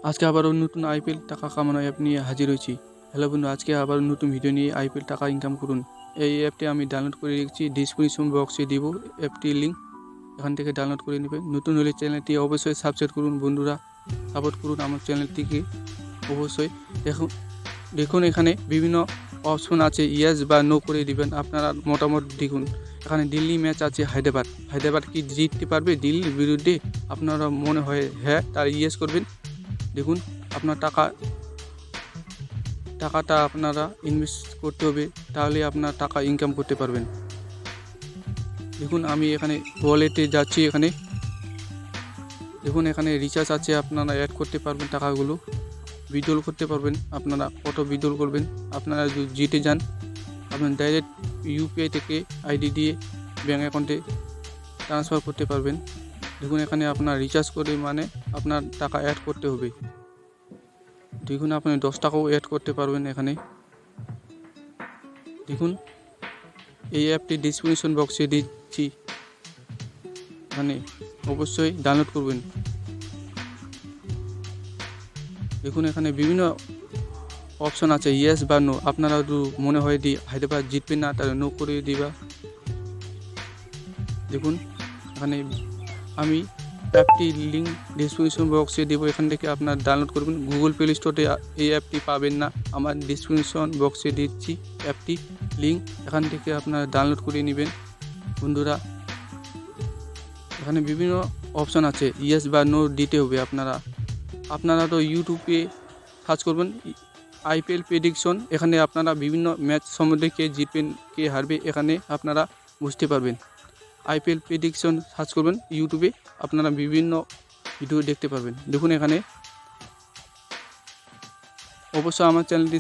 আজকে আবারও নতুন আইপিএল টাকা কামানো অ্যাপ নিয়ে হাজির হয়েছি। হ্যালো বন্ধু, আজকে আবার নতুন ভিডিও নিয়ে আইপিএল টাকা ইনকাম করুন। এই অ্যাপটি আমি ডাউনলোড করে রেখেছি, ডিসক্রিপশন বক্সে দিব অ্যাপটির লিঙ্ক, এখান থেকে ডাউনলোড করে নেবেন। নতুন হলে চ্যানেলটি অবশ্যই সাবস্ক্রাইব করুন বন্ধুরা, সাপোর্ট করুন আমার চ্যানেলটিকে অবশ্যই। দেখুন এখানে বিভিন্ন অপশন আছে, ইয়েস বা নো করে দিবেন। আপনারা মোটামুটি দেখুন এখানে দিল্লি ম্যাচ আছে, হায়দ্রাবাদ কি জিততে পারবে দিল্লির বিরুদ্ধে? আপনারা মনে হয় হ্যাঁ, তার ইয়েস করবেন। দেখুন আপনার টাকাটা আপনারা ইনভেস্ট করতে হবে, তাহলে আপনার টাকা ইনকাম করতে পারবেন। দেখুন আমি এখানে ওয়ালেটে যাচ্ছি, দেখুন এখানে রিচার্জ আছে, আপনারা অ্যাড করতে পারবেন টাকাগুলো, উইথড্রল করতে পারবেন। আপনারা কত উইথড্রল করবেন, আপনারা যদি জিতে যান আপনার ডাইরেক্ট ইউপিআই থেকে আইডি দিয়ে ব্যাঙ্ক অ্যাকাউন্টে ট্রান্সফার করতে পারবেন। দেখুন এখানে আপনার রিচার্জ করে মানে আপনার টাকা অ্যাড করতে হবে। দেখুন আপনি 10 টাকাও অ্যাড করতে পারবেন এখানে। দেখুন এই অ্যাপটি ডিসক্রিপশন বক্সে দিচ্ছি, এখানে অবশ্যই ডাউনলোড করবেন। দেখুন এখানে বিভিন্ন অপশন আছে, ইয়েস বা নো। আপনারা যদি মনে হয় হায়দ্রাবাদ জিতবে না, তাহলে নো করে দিবা। দেখুন এখানে আমি অ্যাপটির লিঙ্ক ডিসক্রিপশন বক্সে দেবো, এখান থেকে আপনার ডাউনলোড করবেন। গুগল প্লে স্টোরে এই অ্যাপটি পাবেন না, আমার ডিসক্রিপশন বক্সে দিচ্ছি অ্যাপটি লিঙ্ক, এখান থেকে আপনারা ডাউনলোড করে নেবেন বন্ধুরা। এখানে বিভিন্ন অপশন আছে, ইয়েস বা নো দিতে হবে। আপনারা তো ইউটিউবে সার্চ করবেন আইপিএল প্রেডিকশন, এখানে আপনারা বিভিন্ন ম্যাচ সম্বন্ধে কে জিতবেন কে হারবে এখানে আপনারা বুঝতে পারবেন। আইপিএল প্রেডিকশন সার্চ করবেন ইউটিউবে, আপনারা বিভিন্ন ভিডিও দেখতে পারবেন। দেখুন এখানে অবশ্যই আমার চ্যানেলটি